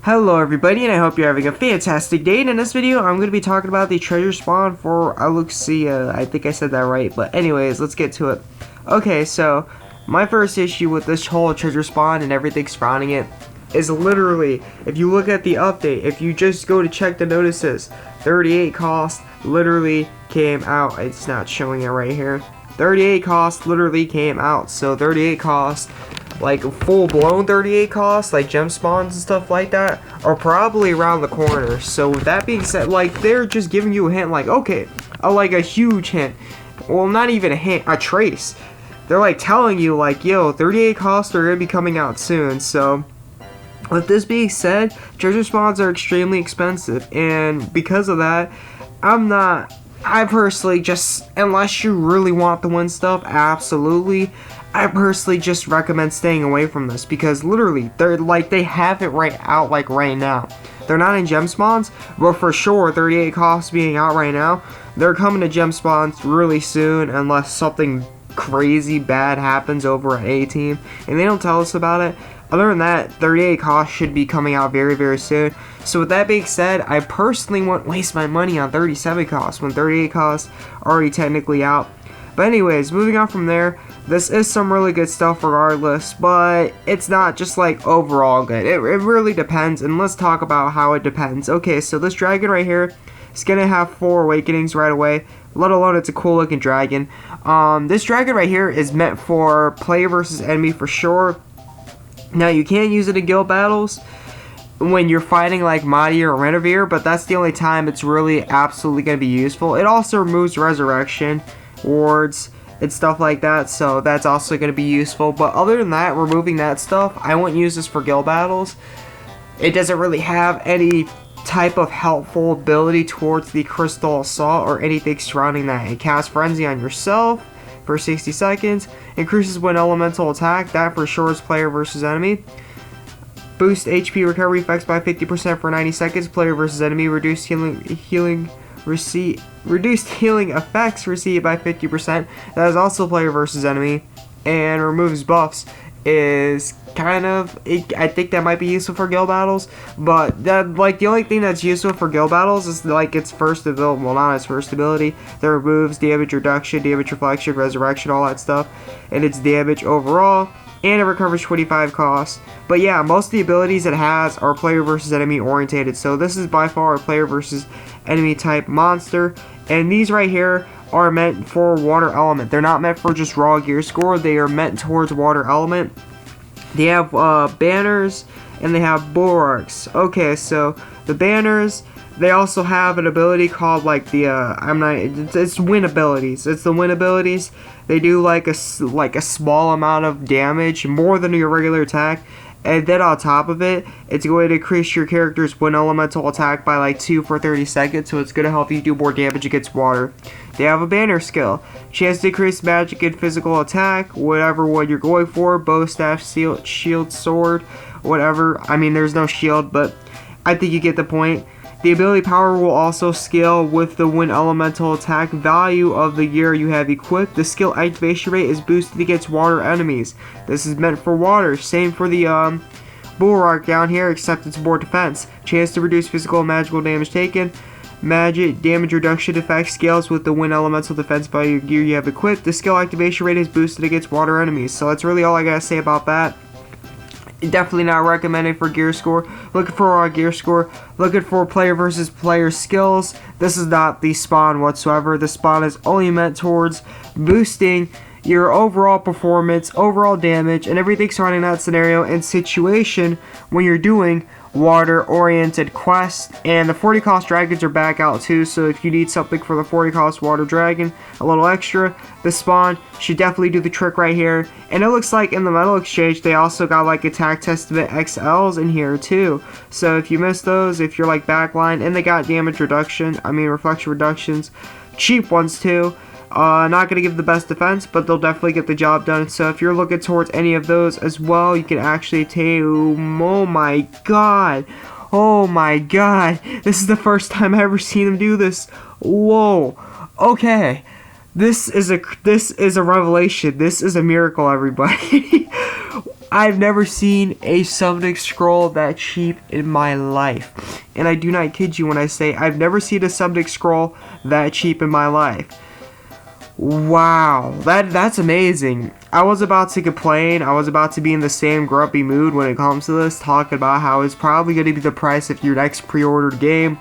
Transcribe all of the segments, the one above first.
Hello everybody, and I hope you're having a fantastic day. And in this video, I'm going to be talking about the treasure spawn for Auxecia. I think I said that right, but anyways, let's get to it. Okay, so my first issue with this whole treasure spawn and everything surrounding it is literally, if you look at the update, if you just go to check the notices, 38 cost literally came out. It's not showing it right here. 38 cost literally came out. So 38 cost, like full-blown 38 costs, like gem spawns and stuff like that, are probably around the corner. So with that being said, like, they're just giving you a hint, like, okay, like a huge hint. Well, not even a hint, a trace. They're like telling you, like, yo, 38 costs are gonna be coming out soon. So with this being said, treasure spawns are extremely expensive, and because of that, I personally just, unless you really want the win stuff, absolutely, I personally just recommend staying away from this, because literally, they have it right out, like, right now. They're not in gem spawns, but for sure, 38 costs being out right now, they're coming to gem spawns really soon, unless something crazy bad happens over at A team, and they don't tell us about it. Other than that, 38 costs should be coming out very, very soon. So with that being said, I personally won't waste my money on 37 costs when 38 costs are already technically out. But anyways, moving on from there, this is some really good stuff regardless, but it's not just like overall good. It really depends, and let's talk about how it depends. Okay, so this dragon right here is going to have 4 awakenings right away, let alone it's a cool looking dragon. This dragon right here is meant for player versus enemy for sure. Now, you can't use it in guild battles when you're fighting like Mahdi or Renovere, but that's the only time it's really absolutely going to be useful. It also removes resurrection, wards, and stuff like that, so that's also going to be useful. But other than that, removing that stuff, I won't use this for guild battles. It doesn't really have any type of helpful ability towards the Crystal Assault or anything surrounding that. It casts Frenzy on yourself for 60 seconds, increases when elemental attack, that for sure is player versus enemy. Boost HP recovery effects by 50% for 90 seconds, player versus enemy. Reduced healing effects received by 50%, that is also player versus enemy. And removes buffs is kind of, I think that might be useful for guild battles, but that, like, the only thing that's useful for guild battles is like its first ability, well, not its first ability, that removes damage reduction, damage reflection, resurrection, all that stuff, and its damage overall, and it recovers 25 costs. But yeah, most of the abilities it has are player versus enemy orientated, so this is by far a player versus enemy type monster, and these right here are meant for water element. They're not meant for just raw gear score, they are meant towards water element. They have banners, and they have bulwarks. Okay, so the banners, they also have an ability called, like, the it's win abilities. It's the win abilities. They do like a small amount of damage, more than your regular attack, and then on top of it, it's going to increase your character's win elemental attack by like 2 for 30 seconds, so it's going to help you do more damage against water. They have a banner skill. Chance to increase magic and physical attack, whatever one you're going for, bow, staff, shield, sword, whatever. I mean, there's no shield, but I think you get the point. The ability power will also scale with the win elemental attack value of the gear you have equipped. The skill activation rate is boosted against water enemies. This is meant for water. Same for the bulwark down here, except it's more defense. Chance to reduce physical and magical damage taken. Magic damage reduction effect scales with the win elemental defense value gear you have equipped. The skill activation rate is boosted against water enemies. So that's really all I gotta say about that. Definitely not recommended for gear score. Looking for our gear score. Looking for player versus player skills. This is not the spawn whatsoever. The spawn is only meant towards boosting your overall performance, overall damage, and everything surrounding that scenario and situation when you're doing water-oriented quests. And the 40 cost dragons are back out too, so if you need something for the 40 cost water dragon, a little extra, the spawn should definitely do the trick right here. And it looks like in the metal exchange they also got like attack testament XLs in here too, so if you miss those, if you're like backline, and they got damage reduction, reflection reductions, cheap ones too. Not going to give the best defense, but they'll definitely get the job done. So if you're looking towards any of those as well, you can actually take, oh my god, this is the first time I've ever seen them do this. Whoa, okay, this is a revelation. This is a miracle, everybody. I've never seen a summoning scroll that cheap in my life. And I do not kid you when I say I've never seen a summoning scroll that cheap in my life. Wow, that's amazing. I was about to complain. I was about to be in the same grumpy mood when it comes to this, talking about how it's probably going to be the price of your next pre-ordered game.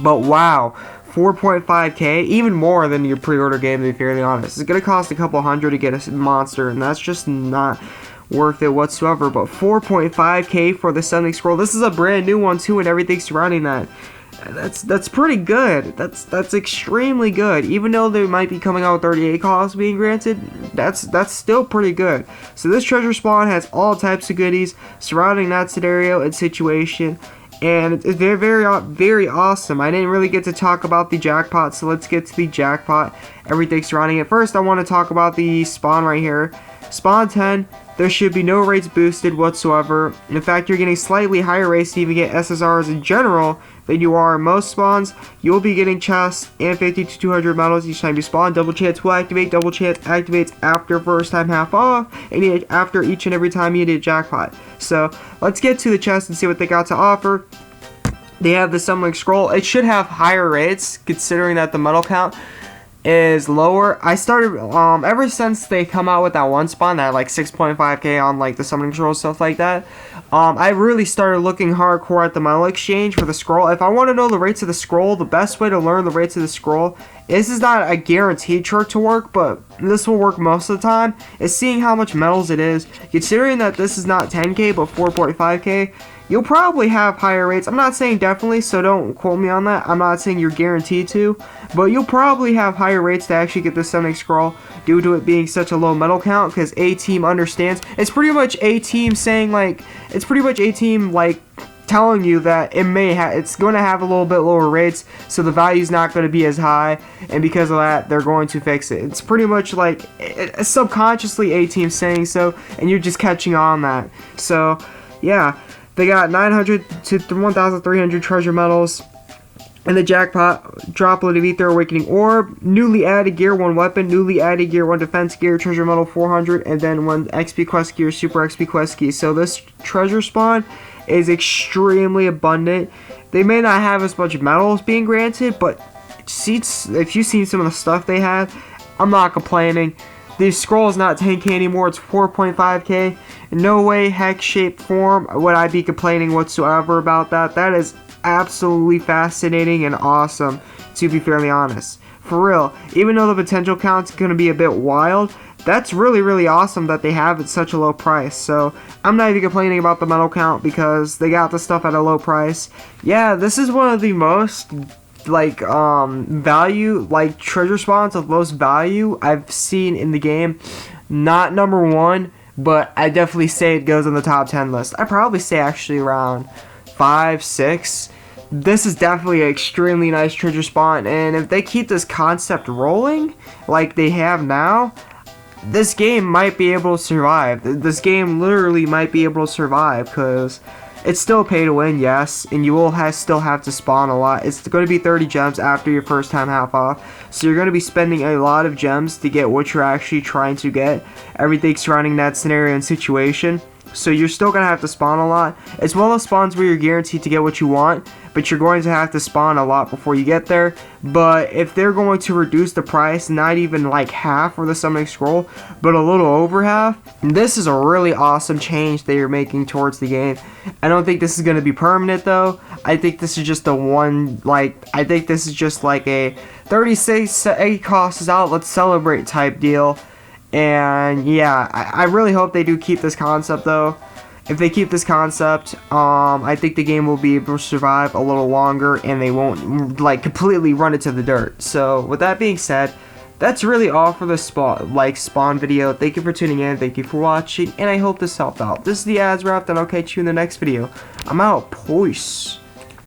But wow, 4.5k, even more than your pre-order game, to be fairly honest. It's going to cost a couple hundred to get a monster, and that's just not worth it whatsoever. But 4.5k for the Summoning Scroll. This is a brand new one too, and everything surrounding that. That's pretty good. That's extremely good. Even though they might be coming out with 38 costs being granted, that's still pretty good. So this treasure spawn has all types of goodies surrounding that scenario and situation. And it's very, very awesome. I didn't really get to talk about the jackpot, so let's get to the jackpot, everything surrounding it. First, I want to talk about the spawn right here. Spawn 10, there should be no rates boosted whatsoever. In fact, you're getting slightly higher rates to even get SSRs in general than you are in most spawns. You'll be getting chests and 50 to 200 medals each time you spawn. Double chance will activate. Double chance activates after first time half off, and after each and every time you hit a jackpot. So let's get to the chest and see what they got to offer. They have the Summoning Scroll. It should have higher rates considering that the medal count is lower. I started ever since they come out with that one spawn that like 6.5k on like the Summoning Scroll, stuff like that. I really started looking hardcore at the medal exchange for the scroll. If I want to know the rates of the scroll, the best way to learn the rates of the scroll, this is not a guaranteed trick to work, but this will work most of the time, is seeing how much medals it is. Considering that this is not 10k but 4.5k, you'll probably have higher rates. I'm not saying definitely, so don't quote me on that. I'm not saying you're guaranteed to, but you'll probably have higher rates to actually get the Summoning Scroll due to it being such a low medal count, because A-Team understands. It's pretty much A-Team saying like, it's pretty much A-Team like telling you that it's going to have a little bit lower rates, so the value's not going to be as high, and because of that, they're going to fix it. It's pretty much like subconsciously A-Team saying so, and you're just catching on that. So, yeah. They got 900 to 1,300 treasure medals. And the jackpot, Droplet of Ether Awakening Orb, newly added Gear 1 weapon, newly added Gear 1 defense gear, treasure medal 400, and then 1 XP quest gear, super XP quest key. So this treasure spawn is extremely abundant. They may not have as much medals being granted, but if you've seen some of the stuff they have, I'm not complaining. The scroll is not 10k anymore, it's 4.5k. In no way, heck, shape, form would I be complaining whatsoever about that. That is absolutely fascinating and awesome, to be fairly honest. For real, even though the potential count's going to be a bit wild, that's really, really awesome that they have it at such a low price. So I'm not even complaining about the medal count because they got the stuff at a low price. Yeah, this is one of the most value, like treasure spawns of most value I've seen in the game. Not number one, but I definitely say it goes on the top 10 list. I'd probably say actually around 5, 6. This is definitely an extremely nice treasure spawn, and if they keep this concept rolling like they have now, this game might be able to survive. This game literally might be able to survive, because it's still pay to win, yes, and you will still have to spawn a lot. It's going to be 30 gems after your first time half off, so you're going to be spending a lot of gems to get what you're actually trying to get, everything surrounding that scenario and situation. So you're still going to have to spawn a lot. It's one of those spawns where you're guaranteed to get what you want, but you're going to have to spawn a lot before you get there. But if they're going to reduce the price, not even like half for the Summoning Scroll, but a little over half, this is a really awesome change that you're making towards the game. I don't think this is going to be permanent though. I think this is just I think this is just like a 36 cost is out, let's celebrate type deal. And yeah, I really hope they do keep this concept though. If they keep this concept, I think the game will be able to survive a little longer, and they won't completely run it to the dirt. So with that being said, that's really all for the spawn video. Thank you for tuning in, thank you for watching, and I hope this helped out. This is the AzureWrath, and I'll catch you in the next video. I'm out. Peace.